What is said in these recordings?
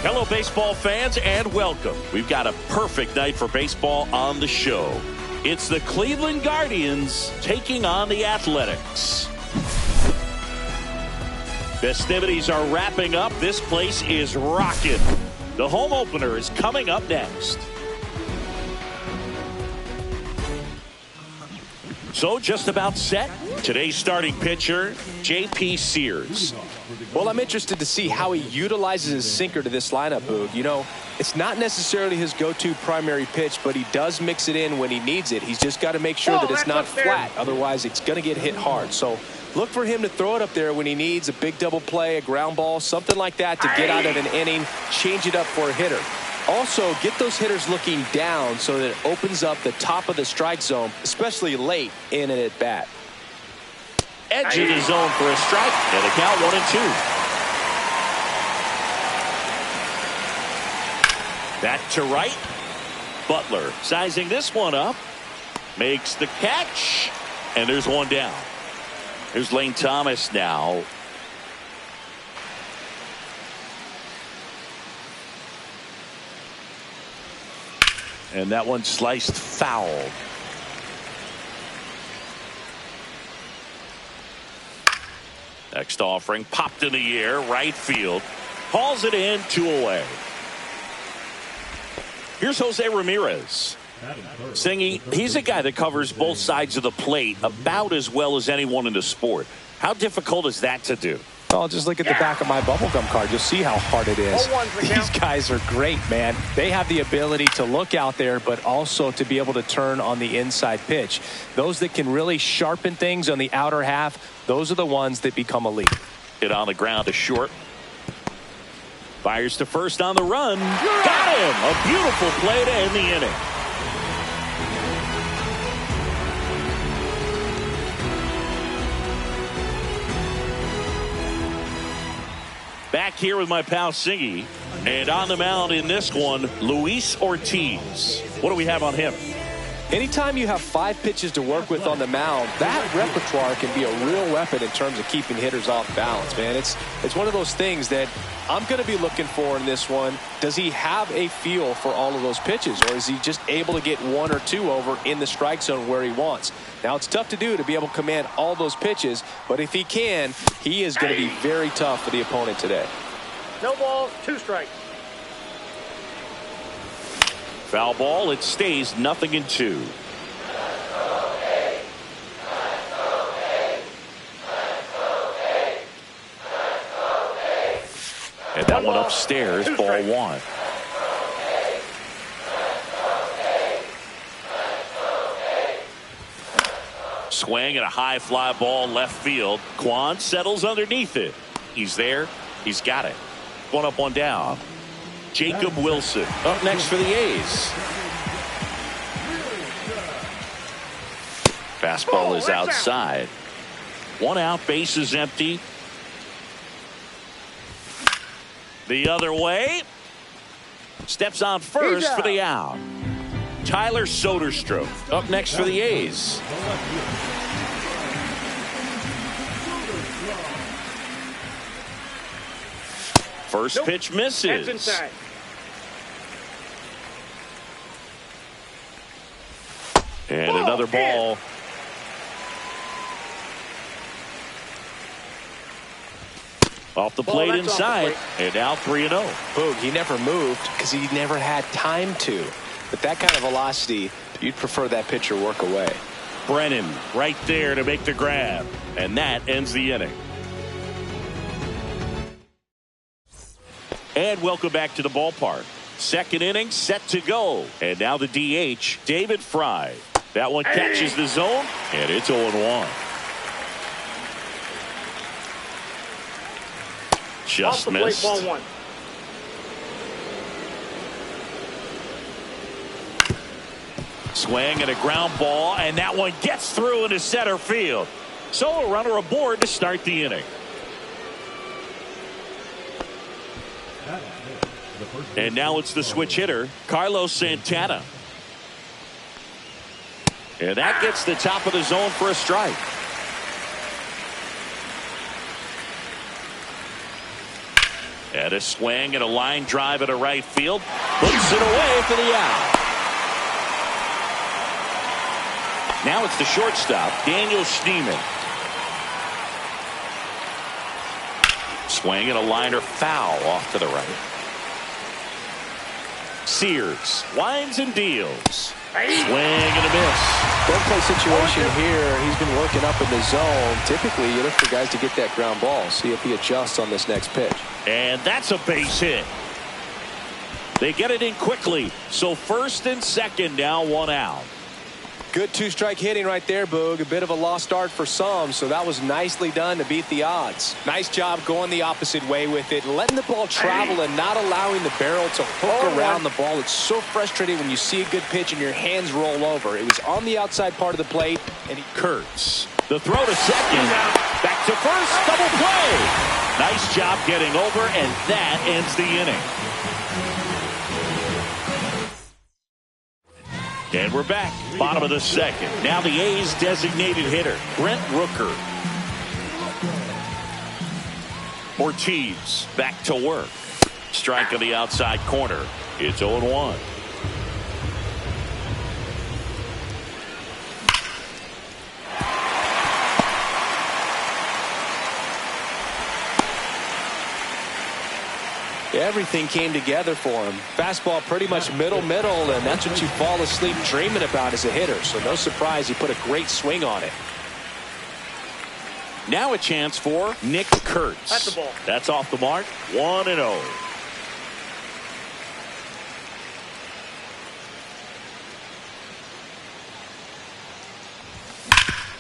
Hello, baseball fans, and welcome. We've got a perfect night for baseball on the show. It's the Cleveland Guardians taking on the Athletics. Festivities are wrapping up. This place is rocking. The home opener is coming up next. So just about set. Today's starting pitcher, J.P. Sears. Well, I'm interested to see how he utilizes his sinker to this lineup, Boog. You know, it's not necessarily his go-to primary pitch, but he does mix it in when he needs it. He's just got to make sure that it's not flat. Otherwise, it's going to get hit hard. So look for him to throw it up there when he needs a big double play, a ground ball, something like that to get out of an inning, change it up for a hitter. Also, get those hitters looking down so that it opens up the top of the strike zone, especially late in an at-bat. Edge of the zone for a strike, and the count 1-2. Back to right. Butler sizing this one up. Makes the catch, and there's one down. Here's Lane Thomas now. And that one sliced foul. Next offering popped in the air, right field. Hauls it in, 2 away. Here's Jose Ramirez. Singy, he's a guy that covers both sides of the plate about as well as anyone in the sport. How difficult is that to do? Oh, just look at the back of my bubblegum card. You'll see how hard it is. These guys are great, man. They have the ability to look out there, but also to be able to turn on the inside pitch. Those that can really sharpen things on the outer half, those are the ones that become elite. Hit on the ground to short. Fires to first on the run. Got him! A beautiful play to end the inning. Back here with my pal Singy, and on the mound in this one, Luis Ortiz. What do we have on him? Anytime you have 5 pitches to work with on the mound, that repertoire can be a real weapon in terms of keeping hitters off balance, man. It's one of those things that I'm going to be looking for in this one. Does he have a feel for all of those pitches, or is he just able to get 1 or 2 over in the strike zone where he wants? Now, it's tough to do to be able to command all those pitches, but if he can, he is going to be very tough for the opponent today. No balls, 2 strikes. Foul ball, it stays 0-2. And that one upstairs, ball 1. Swing and a high fly ball left field. Kwan settles underneath it. He's there. He's got it. 1 up, 1 down. Jacob Wilson up next for the A's. Fastball is outside. 1 out, base is empty. The other way. Steps on first for the out. Tyler Soderstrom up next for the A's. First pitch misses. Inside. And another ball. Off the plate inside. And now 3-0. Boog, he never moved because he never had time to. But that kind of velocity, you'd prefer that pitcher work away. Brennan right there to make the grab. And that ends the inning. And welcome back to the ballpark. Second inning set to go. And now the DH, David Fry. That one catches the zone, and it's 0-1. Just missed. Ball 1. Swing and a ground ball, and that one gets through into center field. So a runner aboard to start the inning. And now it's the switch hitter, Carlos Santana. And that gets the top of the zone for a strike. And a swing and a line drive at a right field. Puts it away for the out. Now it's the shortstop, Daniel Schneemann. Swing and a liner foul off to the right. Sears winds and deals. Swing and a miss. Don't play situation here. He's been working up in the zone. Typically, you look for guys to get that ground ball. See if he adjusts on this next pitch. And that's a base hit. They get it in quickly. So first and second, now one out. Good two-strike hitting right there, Boog. A bit of a lost start for some, so that was nicely done to beat the odds. Nice job going the opposite way with it, letting the ball travel and not allowing the barrel to hook around the ball. It's so frustrating when you see a good pitch and your hands roll over. It was on the outside part of the plate, and Kurtz. The throw to second. Back to first. Double play. Nice job getting over, and that ends the inning. And we're back. Bottom of the second. Now the A's designated hitter, Brent Rooker. Ortiz back to work. Strike on the outside corner. It's 0-1. Everything came together for him. Fastball pretty much middle, and that's what you fall asleep dreaming about as a hitter. So no surprise he put a great swing on it. Now a chance for Nick Kurtz. That's the ball. That's off the mark. 1-0.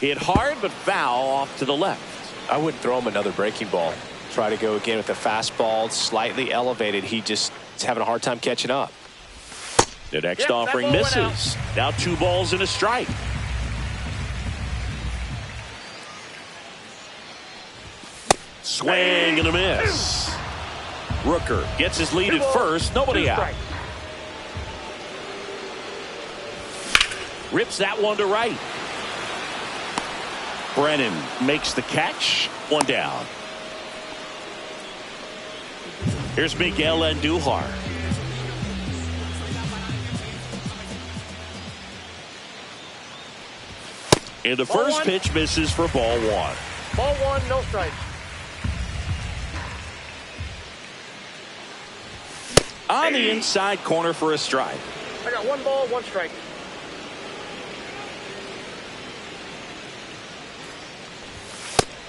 Hit hard but foul off to the left. I wouldn't throw him another breaking ball. Try to go again with the fastball, slightly elevated. He just is having a hard time catching up. The next offering misses. Now 2 balls and a strike. Swing and a miss. Rooker gets his lead at first. Nobody out. Rips that one to right. Brennan makes the catch. 1 down. Here's Miguel Andujar. And the first pitch misses for ball 1. Ball 1, no strike. On the inside corner for a strike. I got 1 ball, 1 strike.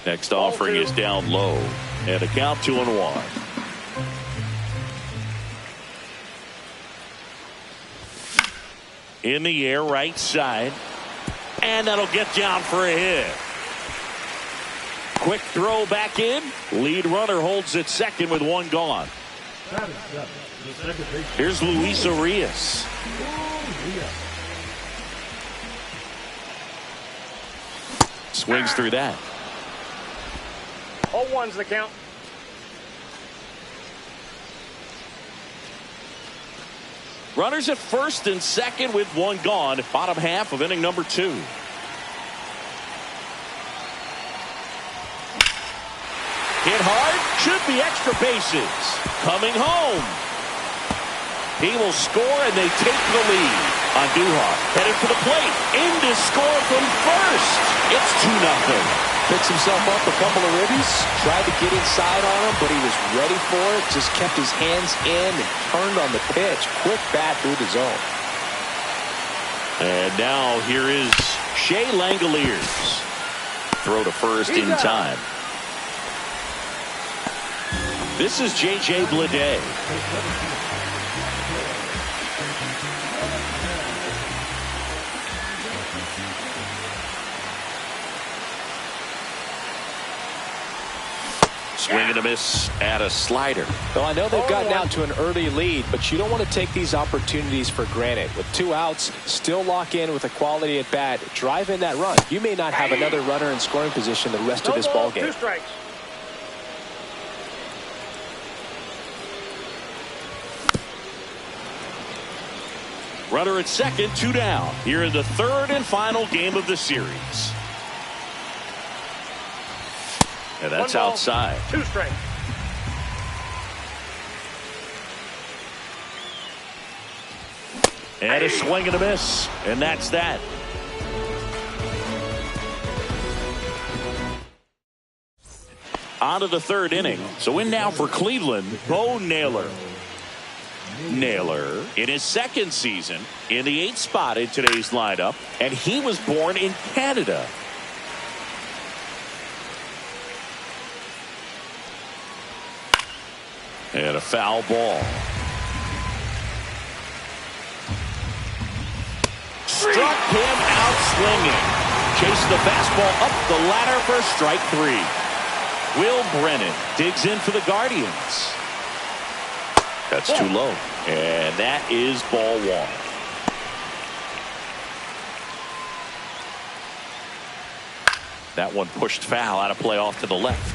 Next offering is down low. And a count 2-1. In the air, right side. And that'll get down for a hit. Quick throw back in. Lead runner holds at second with 1 gone. Here's Luis Arias. Swings through that. 0-1's the count. Runners at first and second with 1 gone. Bottom half of inning number 2. Hit hard. Should be extra bases. Coming home. He will score and they take the lead. Andujar headed for the plate. In to score from first. It's 2-0. Picks himself up a couple of ribbies. Tried to get inside on him, but he was ready for it. Just kept his hands in and turned on the pitch. Quick bat through the zone. And now here is Shea Langoliers. Throw to first in time. This is J.J. Bleday. Swing and a miss at a slider. Well, I know they've gotten out to an early lead, but you don't want to take these opportunities for granted. With 2 outs, still lock in with a quality at bat. Drive in that run. You may not have another runner in scoring position the rest of this ball game. 2 strikes. Runner at second, 2 down. Here in the 3rd and final game of the series. And that's 1 ball, outside. 2 strikes. And a swing and a miss. And that's that. On to the third inning. So in now for Cleveland, Bo Naylor. Naylor in his second season in the 8th spot in today's lineup. And he was born in Canada. And a foul ball. Struck him out swinging. Chasing the fastball up the ladder for strike 3. Will Brennan digs in for the Guardians. That's too low. And that is ball 1. That one pushed foul out of play off to the left.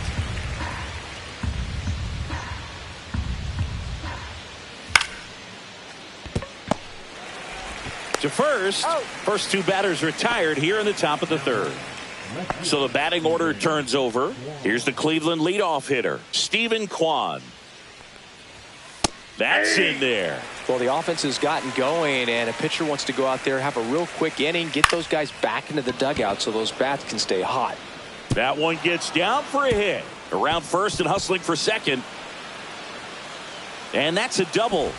To first. First 2 batters retired here in the top of the 3rd. So the batting order turns over. Here's the Cleveland leadoff hitter, Stephen Kwan. That's in there. Well, the offense has gotten going, and a pitcher wants to go out there, have a real quick inning, get those guys back into the dugout so those bats can stay hot. That one gets down for a hit. Around first and hustling for second. And that's a double.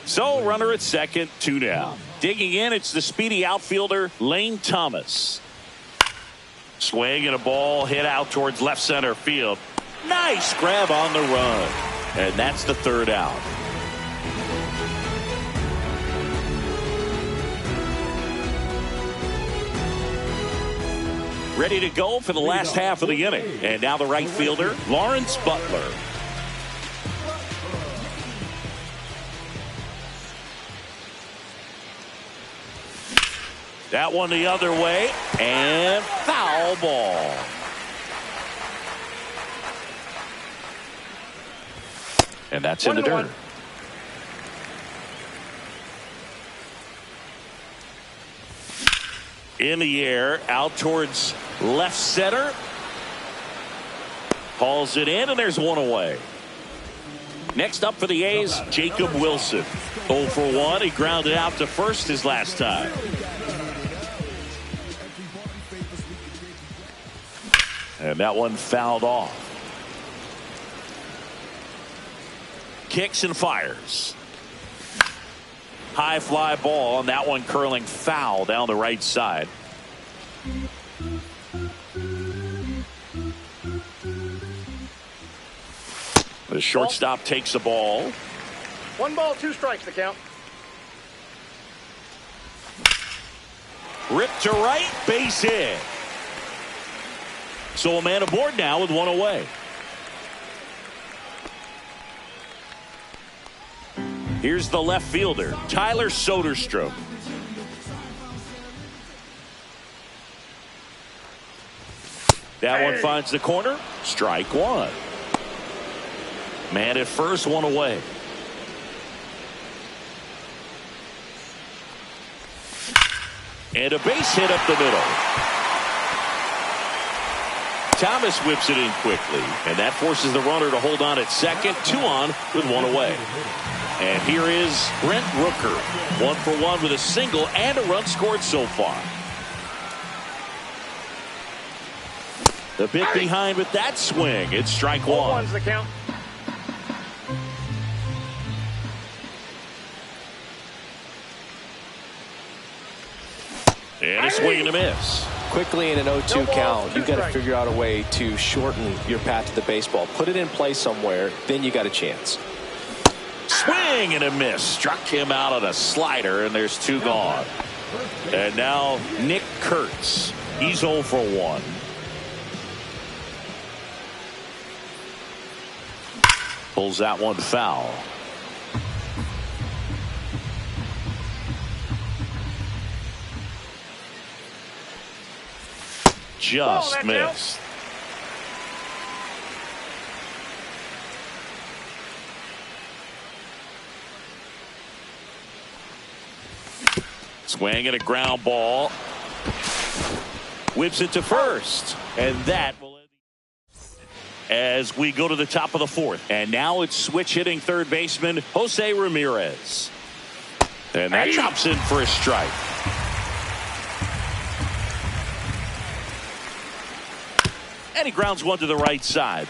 So runner at second, 2 down. Digging in, it's the speedy outfielder Lane Thomas. Swing and a ball hit out towards left center field. Nice grab on the run. And that's the 3rd out. Ready to go for the last half of the inning. And now the right fielder, Lawrence Butler. That one the other way, and foul ball. And that's in the dirt. In the air, out towards left center. Calls it in, and there's one away. Next up for the A's, Jacob Wilson. 0 for 1. He grounded out to first his last time. And that one fouled off. Kicks and fires. High fly ball, and that one curling foul down the right side. The shortstop takes the ball. 1 ball, 2 strikes the count. Ripped to right, base hit. So a man aboard now with 1 away. Here's the left fielder, Tyler Soderstrom. That one finds the corner. Strike 1. Man at first, 1 away. And a base hit up the middle. Thomas whips it in quickly, and that forces the runner to hold on at second. 2 on with 1 away. And here is Brent Rooker. 1 for 1 with a single and a run scored so far. The bit behind with that swing. It's strike 1. 1's the count. And a swing and a miss. Quickly in an 0-2 count, you've got to figure out a way to shorten your path to the baseball. Put it in play somewhere, then you got a chance. Swing and a miss. Struck him out on a slider, and there's 2 gone. And now Nick Kurtz. He's 0 for 1. Pulls that one foul. Just missed. Swing and a ground ball. Whips it to first. And that will end. as we go to the top of the fourth. And now it's switch hitting third baseman Jose Ramirez. And that drops in for a strike. And he grounds one to the right side.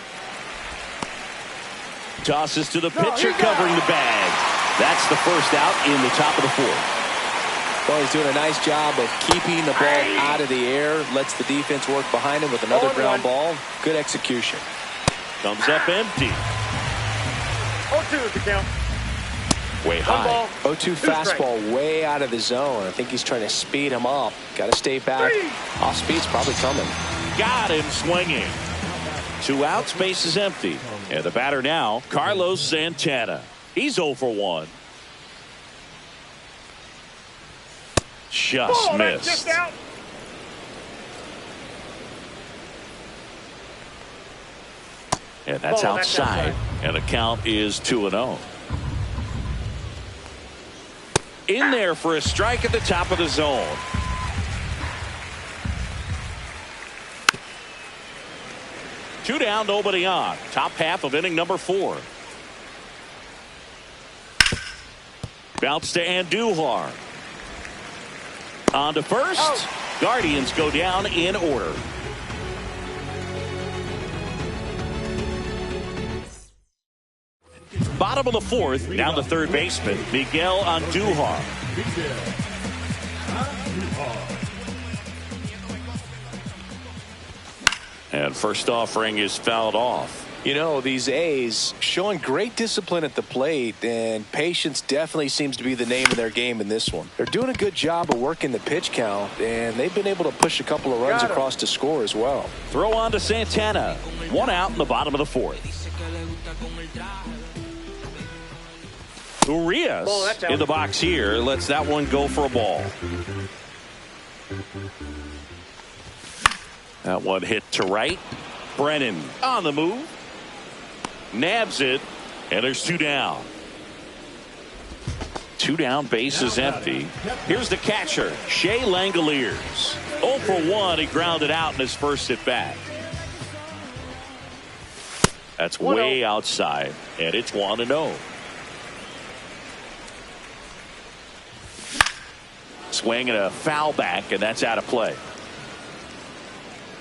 Tosses to the pitcher covering the bag. That's the first out in the top of the fourth. Well, he's doing a nice job of keeping the ball out of the air. Lets the defense work behind him with another ground ball. Good execution. Comes up empty. 0-2 is the count. Way high. 0-2 fastball way out of the zone. I think he's trying to speed him up. Got to stay back. Off speed's probably coming. Got him swinging. 2 outs, base is empty. And the batter now, Carlos Santana. He's 0 for 1. Just missed. Just out. And that's outside. And the count is 2-0. In there for a strike at the top of the zone. Two down, nobody on. Top half of inning number 4. Bounce to Andujar. On to first. Guardians go down in order. Bottom of the fourth, down to third baseman Miguel Andujar. And first offering is fouled off. You know, these A's showing great discipline at the plate, and patience definitely seems to be the name of their game in this one. They're doing a good job of working the pitch count, and they've been able to push a couple of runs across to score as well. Throw on to Santana. 1 out in the bottom of the fourth. Urias in the box here lets that one go for a ball. That one hit to right. Brennan on the move. Nabs it, and there's 2 down. 2 down, base is empty. Here's the catcher, Shea Langoliers. 0 for 1, he grounded out in his first at bat. That's way outside, and it's 1-0. Swing and a foul back, and that's out of play.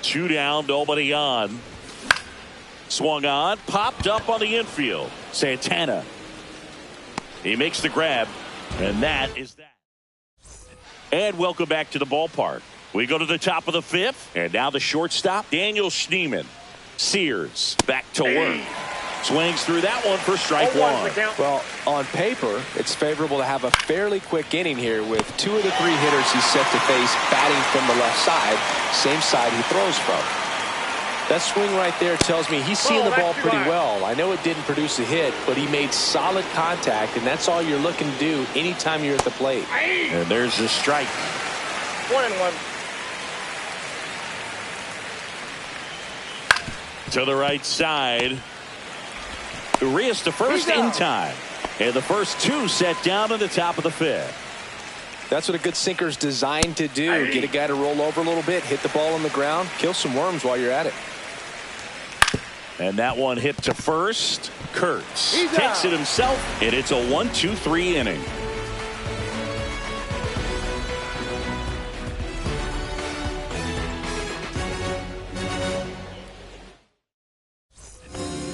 2 down, nobody on. Swung on, popped up on the infield. Santana. He makes the grab, and that is that. And welcome back to the ballpark. We go to the top of the 5th, and now the shortstop, Daniel Schneemann. Sears back to work. Swings through that one for strike 1. Well, on paper, it's favorable to have a fairly quick inning here with 2 of the 3 hitters he's set to face batting from the left side, same side he throws from. That swing right there tells me he's seeing the ball pretty well. I know it didn't produce a hit, but he made solid contact, and that's all you're looking to do anytime you're at the plate. And there's the strike. 1-1. To the right side. Urias to first in time. And the first 2 set down in the top of the 5th. That's what a good sinker's designed to do. Get a guy to roll over a little bit, hit the ball on the ground, kill some worms while you're at it. And that one hit to first. Kurtz takes it himself, and it's a 1-2-3 inning.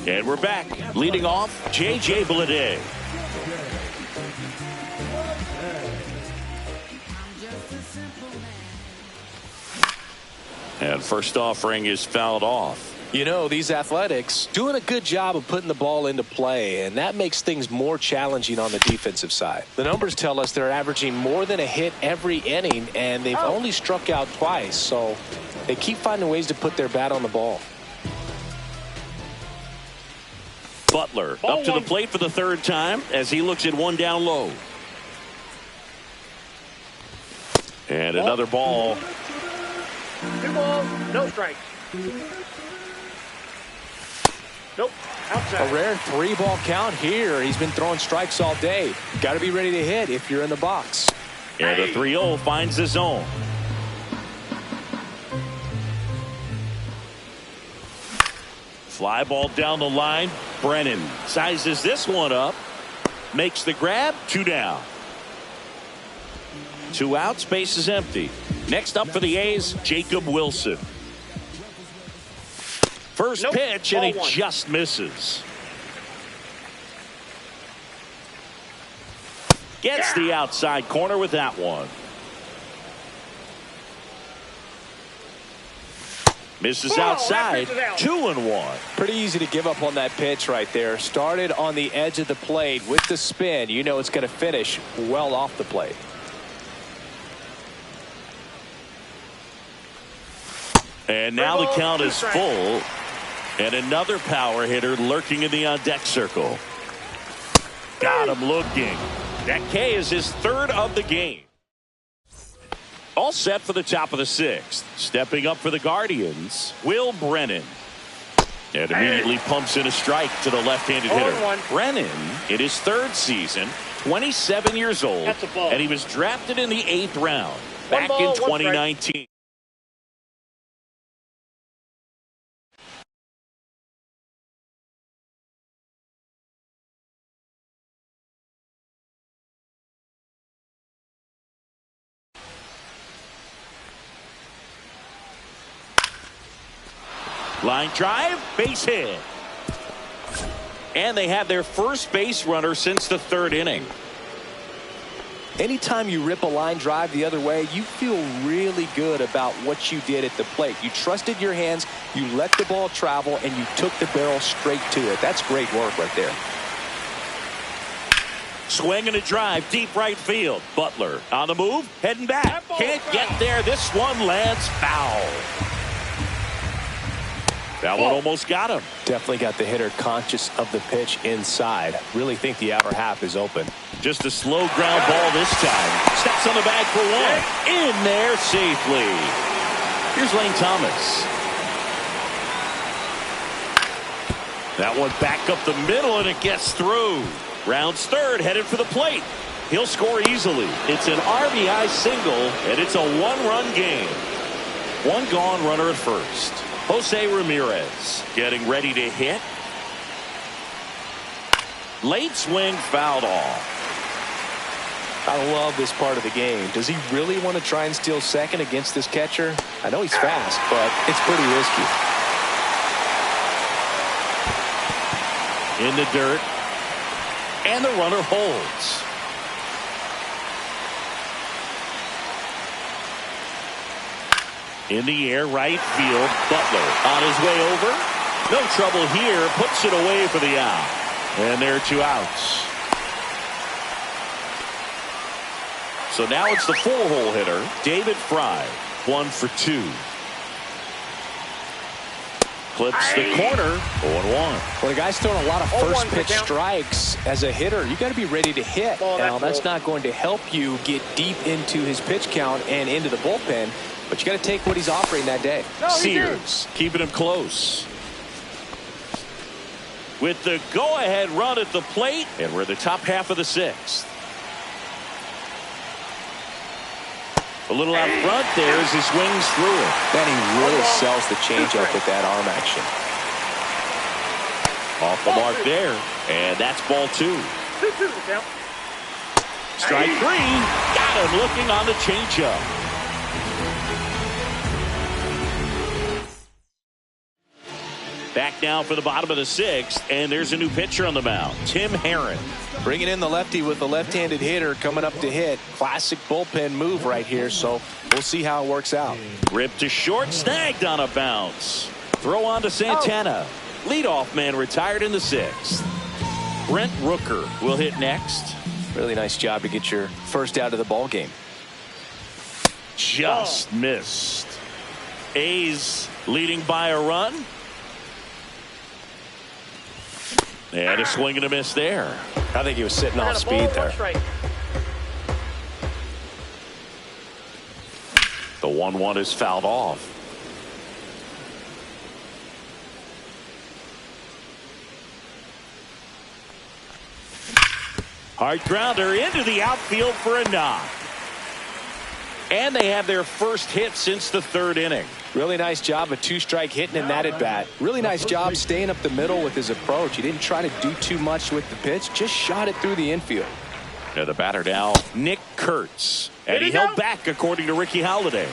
And we're back. Leading off, J.J. Bleday. And first offering is fouled off. You know, these Athletics doing a good job of putting the ball into play, and that makes things more challenging on the defensive side. The numbers tell us they're averaging more than a hit every inning, and they've only struck out twice, so they keep finding ways to put their bat on the ball. Butler up to the plate for the 3rd time as he looks at 1 down low. And another ball. 2 balls, no strikes. Nope. Outside. A rare 3-ball count here. He's been throwing strikes all day. Got to be ready to hit if you're in the box. And the 3-0 finds the zone. Fly ball down the line. Brennan sizes this one up. Makes the grab. 2 down. 2 outs. Base is empty. Next up for the A's, Jacob Wilson. First pitch, and he just misses. Gets the outside corner with that one. Misses outside. 2-1. Pretty easy to give up on that pitch right there. Started on the edge of the plate with the spin. You know it's going to finish well off the plate. And now the count is full. And another power hitter lurking in the on-deck circle. Got him looking. That K is his 3rd of the game. All set for the top of the 6th. Stepping up for the Guardians, Will Brennan. And immediately pumps in a strike to the left-handed hitter. Brennan, in his 3rd season, 27 years old, and he was drafted in the 8th round back in 2019. Line drive, base hit. And they have their first base runner since the 3rd inning. Anytime you rip a line drive the other way, you feel really good about what you did at the plate. You trusted your hands, you let the ball travel, and you took the barrel straight to it. That's great work right there. Swing and a drive, deep right field. Butler on the move, heading back. Can't get there. This one lands foul. That one almost got him. Definitely got the hitter conscious of the pitch inside. Really think the outer half is open. Just a slow ground ball this time. Steps on the bag for one. In there safely. Here's Lane Thomas. That one back up the middle, and it gets through. Rounds 3rd, headed for the plate. He'll score easily. It's an RBI single, and it's a 1-run game. 1 gone, runner at first. Jose Ramirez getting ready to hit. Late swing, fouled off. I love this part of the game. Does he really want to try and steal second against this catcher? I know he's fast, but it's pretty risky. In the dirt. And the runner holds. In the air, right field. Butler on his way over. No trouble here. Puts it away for the out. And there are 2 outs. So now it's the 4-hole hitter, David Fry. 1 for 2. Clips the corner. 0-1. When a guy's throwing a lot of first pitch strikes as a hitter, you got to be ready to hit. Now that's not going to help you get deep into his pitch count and into the bullpen. But you got to take what he's offering that day. Sears keeping him close. With the go-ahead run at the plate, and we're in the top half of the 6th. A little out front there as he swings through it. Then he really sells the changeup with that arm action. Off the mark there, and that's ball 2. 2-2 count. Strike 3. Got him looking on the changeup. Back now for the bottom of the 6th, and there's a new pitcher on the mound, Tim Herrin. Bringing in the lefty with the left-handed hitter coming up to hit. Classic bullpen move right here, so we'll see how it works out. Ripped to short, snagged on a bounce. Throw on to Santana. Leadoff man retired in the 6th. Brent Rooker will hit next. Really nice job to get your first out of the ball game. Just missed. A's leading by a run. And a swing and a miss there. I think he was sitting off speed there. The 1-1 is fouled off. Hard grounder into the outfield for a knock. And they have their first hit since the third inning. Really nice job of two-strike hitting in that at-bat. Really nice job staying up the middle with his approach. He didn't try to do too much with the pitch, just shot it through the infield. Now the batter now, Nick Kurtz. And he held back, according to Ricky Holiday.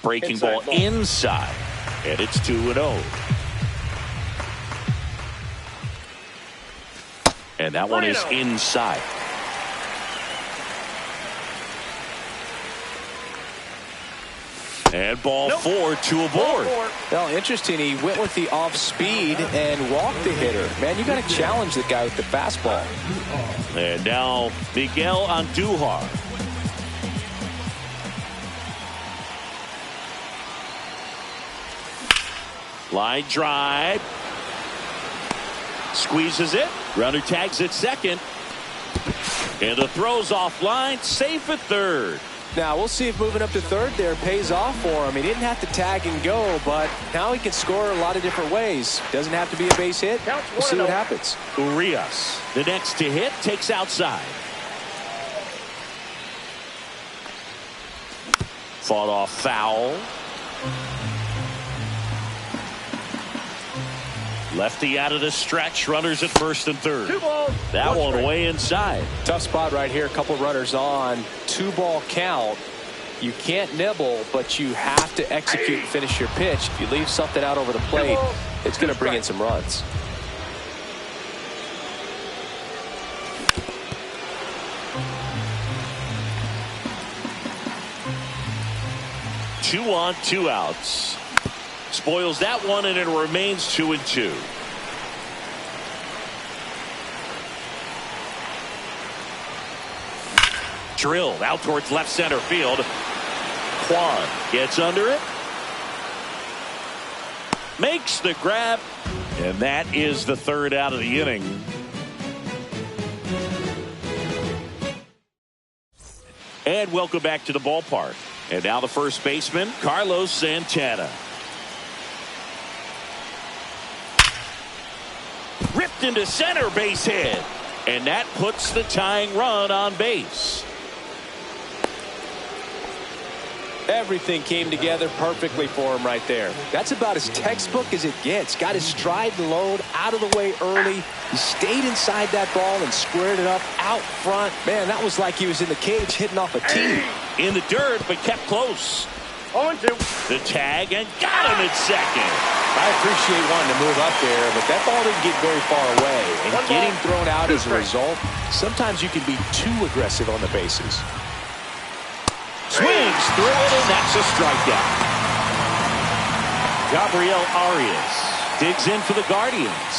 Breaking ball inside. And it's 2-0. And that one is inside. And ball 4, 2 aboard. Well, interesting. He went with the off speed and walked the hitter. Man, you got to challenge the guy with the fastball. And now Miguel Andujar. Line drive. Squeezes it. Runner tags at second. And the throw's offline. Safe at third. Now, we'll see if moving up to third there pays off for him. He didn't have to tag and go, but now he can score a lot of different ways. Doesn't have to be a base hit. We'll see what happens. Urias, the next to hit, takes outside. Fought off foul. Lefty out of the stretch. Runners at first and third. That one way inside. Tough spot right here. A couple runners on. 2-ball count. You can't nibble, but you have to execute and finish your pitch. If you leave something out over the plate, it's going to bring in some runs. Two on, 2 outs. Spoils that one, and it remains 2-2. Drilled out towards left center field. Kwan gets under it. Makes the grab. And that is the third out of the inning. And welcome back to the ballpark. And now the first baseman, Carlos Santana. Ripped into center, base hit. And that puts the tying run on base. Everything came together perfectly for him right there. That's about as textbook as it gets. Got his stride and load out of the way early. He stayed inside that ball and squared it up out front. Man, that was like he was in the cage hitting off a tee. In the dirt, but kept close. 0-2. The tag, and got him at second. I appreciate wanting to move up there, but that ball didn't get very far away. And getting thrown out as a result, sometimes you can be too aggressive on the bases. Swings through it, and that's a strikeout. Gabriel Arias digs in for the Guardians.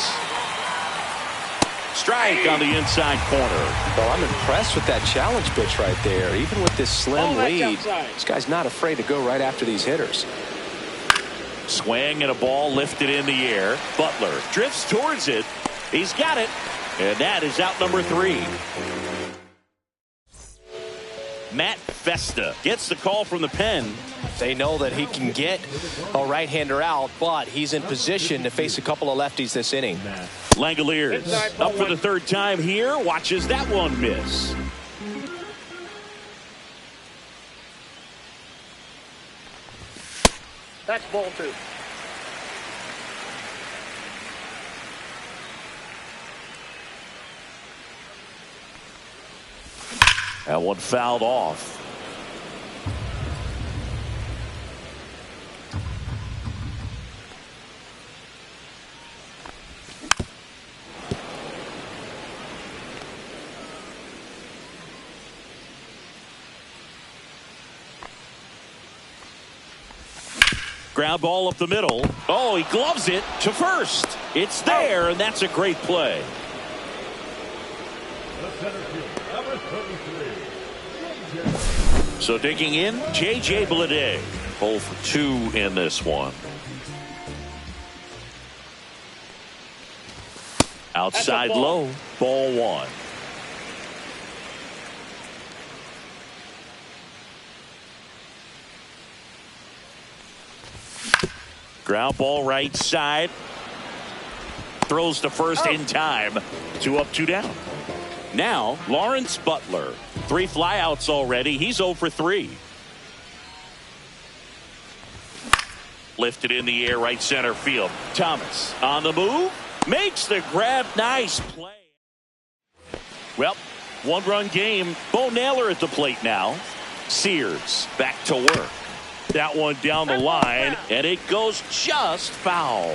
Strike on the inside corner. Well, I'm impressed with that challenge pitch right there. Even with this slim lead, this guy's not afraid to go right after these hitters. Swing and a ball lifted in the air. Butler drifts towards it. He's got it. And that is out number 3. Matt Festa gets the call from the pen. They know that he can get a right-hander out, but he's in position to face a couple of lefties this inning. Langoliers up for the third time here. Watches that one miss. That's ball 2. That one fouled off. Ground ball up the middle. Oh, he gloves it to first. It's there, and that's a great play. So digging in, J.J. Bleday. 0 for 2 in this one. Outside low, ball 1. Ground ball right side. throws to first in time. 2 up, 2 down. Now, Lawrence Butler. 3 flyouts already. He's 0 for 3. Lifted in the air, right center field. Thomas on the move. Makes the grab. Nice play. Well, 1-run game. Bo Naylor at the plate now. Sears back to work. That one down the line, and it goes just foul.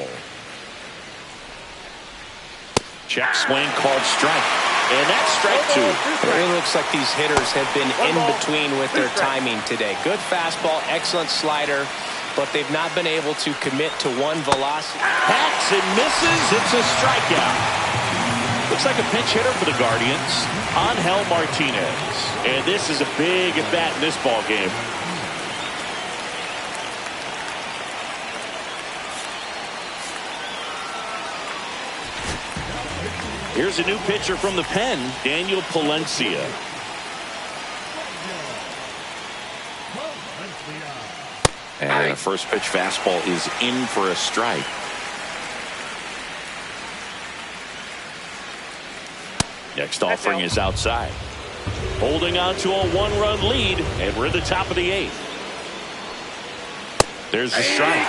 Check swing called strike. And that's strike 2. It really looks like these hitters have been in between with their timing today. Good fastball, excellent slider, but they've not been able to commit to one velocity. Hacks and misses. It's a strikeout. Looks like a pinch hitter for the Guardians. Angel Martinez. And this is a big at bat in this ball game. Here's a new pitcher from the pen, Daniel Palencia. And a first pitch fastball is in for a strike. Next offering is outside. Holding on to a 1-run lead, and we're at the top of the 8th. There's the strike.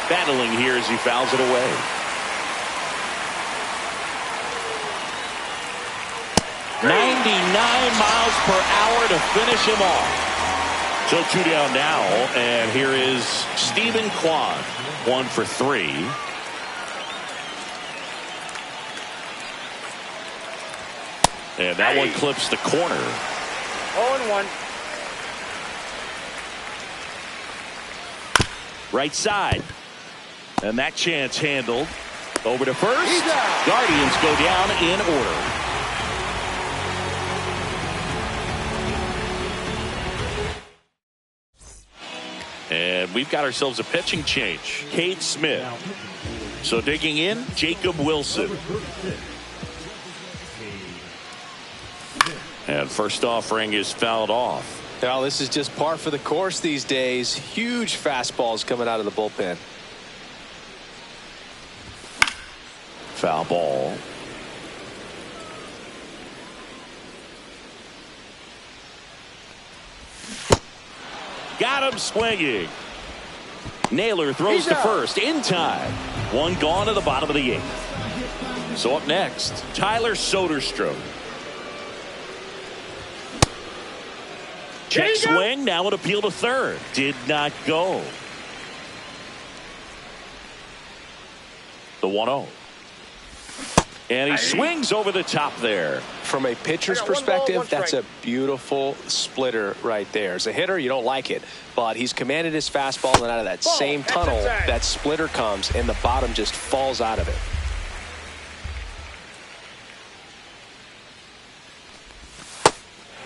Battling here as he fouls it away. .99 miles per hour to finish him off. So 2 down now, and here is Stephen Kwan. 1 for 3. And that one clips the corner. 0-1. Right side. And that chance handled. Over to first. Guardians go down in order. And we've got ourselves a pitching change. Cade Smith. So digging in, Jacob Wilson. And first offering is fouled off. Now, this is just par for the course these days. Huge fastballs coming out of the bullpen. Foul ball. Got him swinging. Naylor throws to first in time. 1 gone to the bottom of the 8th. So up next, Tyler Soderstrom. Check swing, now an appeal to third. Did not go. The 1-0. And he swings over the top there. From a pitcher's perspective, that's a beautiful splitter right there. As a hitter, you don't like it, but he's commanded his fastball, and out of that same tunnel, that splitter comes, and the bottom just falls out of it.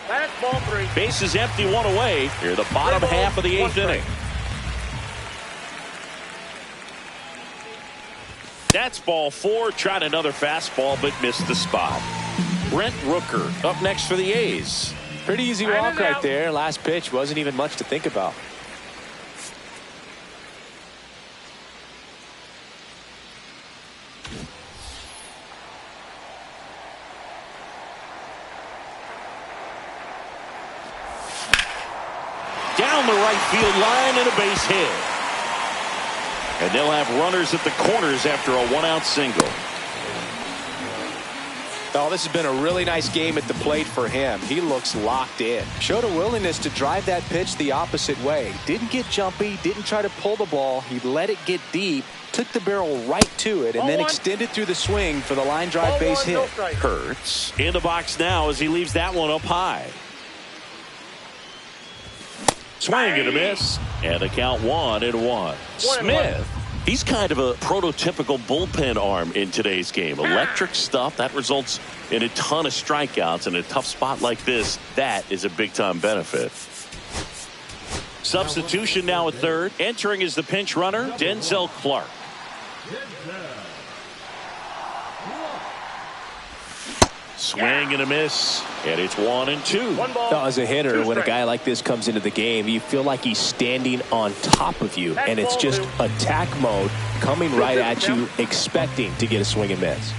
That's ball 3. Base is empty, 1 away. Here, the bottom half of the 8th inning. That's ball 4. Tried another fastball, but missed the spot. Brent Rooker up next for the A's. Pretty easy walk right there. Last pitch wasn't even much to think about. Down the right field line and a base hit. And they'll have runners at the corners after a 1-out single. Oh, this has been a really nice game at the plate for him. He looks locked in. Showed a willingness to drive that pitch the opposite way. Didn't get jumpy, didn't try to pull the ball. He let it get deep, took the barrel right to it, and then extended through the swing for the line drive base hit. Hurts in the box now as he leaves that one up high. Swing and a miss. And the count 1-1. Smith, he's kind of a prototypical bullpen arm in today's game. Electric stuff that results in a ton of strikeouts. In a tough spot like this, that is a big-time benefit. Substitution now at third. Entering is the pinch runner, Denzel Clark. Swing and a miss, and it's 1-2. One ball, As a hitter, two when a strikes. guy like this comes into the game, you feel like he's standing on top of you, and it's just attack mode coming right at you, expecting to get a swing and miss.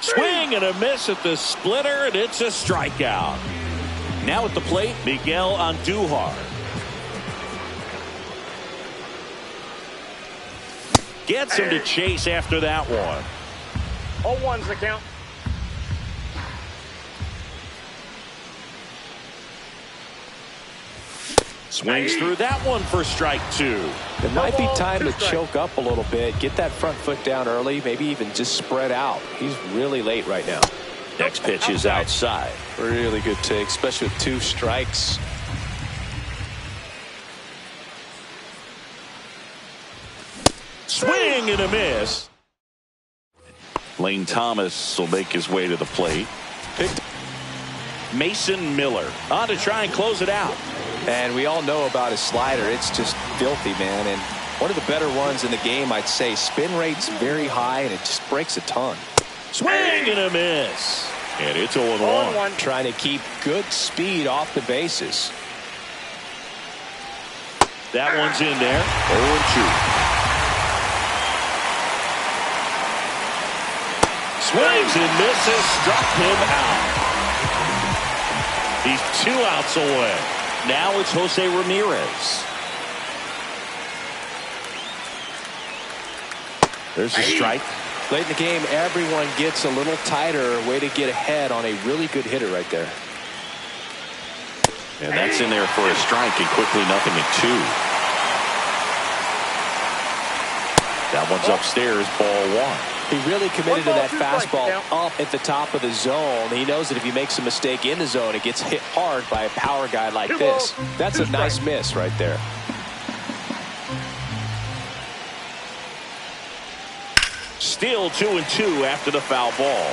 Swing and a miss at the splitter, and it's a strikeout. Now at the plate, Miguel Andujar. Gets him to chase after that one. 0-1's the count. Swings through that one for strike 2. It might be time to two strikes. choke up a little bit, get that front foot down early, maybe even just spread out. He's really late right now. Next pitch is outside. Really good take, especially with 2 strikes. Swing and a miss. Lane Thomas will make his way to the plate. Mason Miller on to try and close it out. And we all know about his slider. It's just filthy, man. And one of the better ones in the game, I'd say. Spin rate's very high, and it just breaks a ton. Swing and a miss. And it's 0-1. 0-1. Trying to keep good speed off the bases. That one's in there. 0-2. Swings and misses. Struck him out. He's 2 outs away. Now it's Jose Ramirez. There's a strike. Late in the game, everyone gets a little tighter. Way to get ahead on a really good hitter right there. And that's in there for a strike, and quickly 0-2. That one's upstairs, ball 1. He really committed to One ball, that two strikes, fastball count. up at the top of the zone. He knows that if he makes a mistake in the zone, it gets hit hard by a power guy like Two this. balls, That's two a nice strikes. miss right there. Still 2-2 after the foul ball.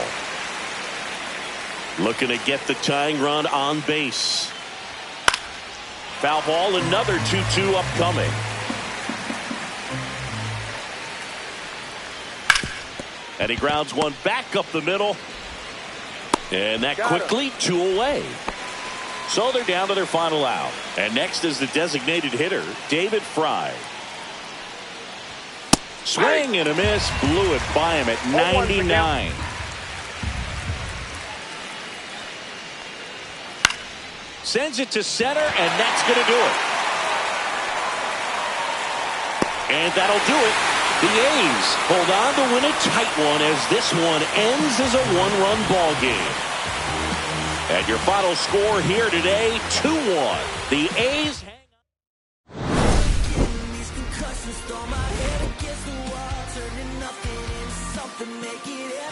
Looking to get the tying run on base. Foul ball, another 2-2 upcoming. And he grounds one back up the middle. And that quickly 2 away. So they're down to their final out. And next is the designated hitter, David Fry. Swing and a miss. Blew it by him at 99. Sends it to center, and that's going to do it. And that'll do it. The A's hold on to win a tight one as this one ends as a 1-run ball game. And your final score here today, 2-1. The A's hang on. These concussions throw my head against the wall, turning nothing into something, make it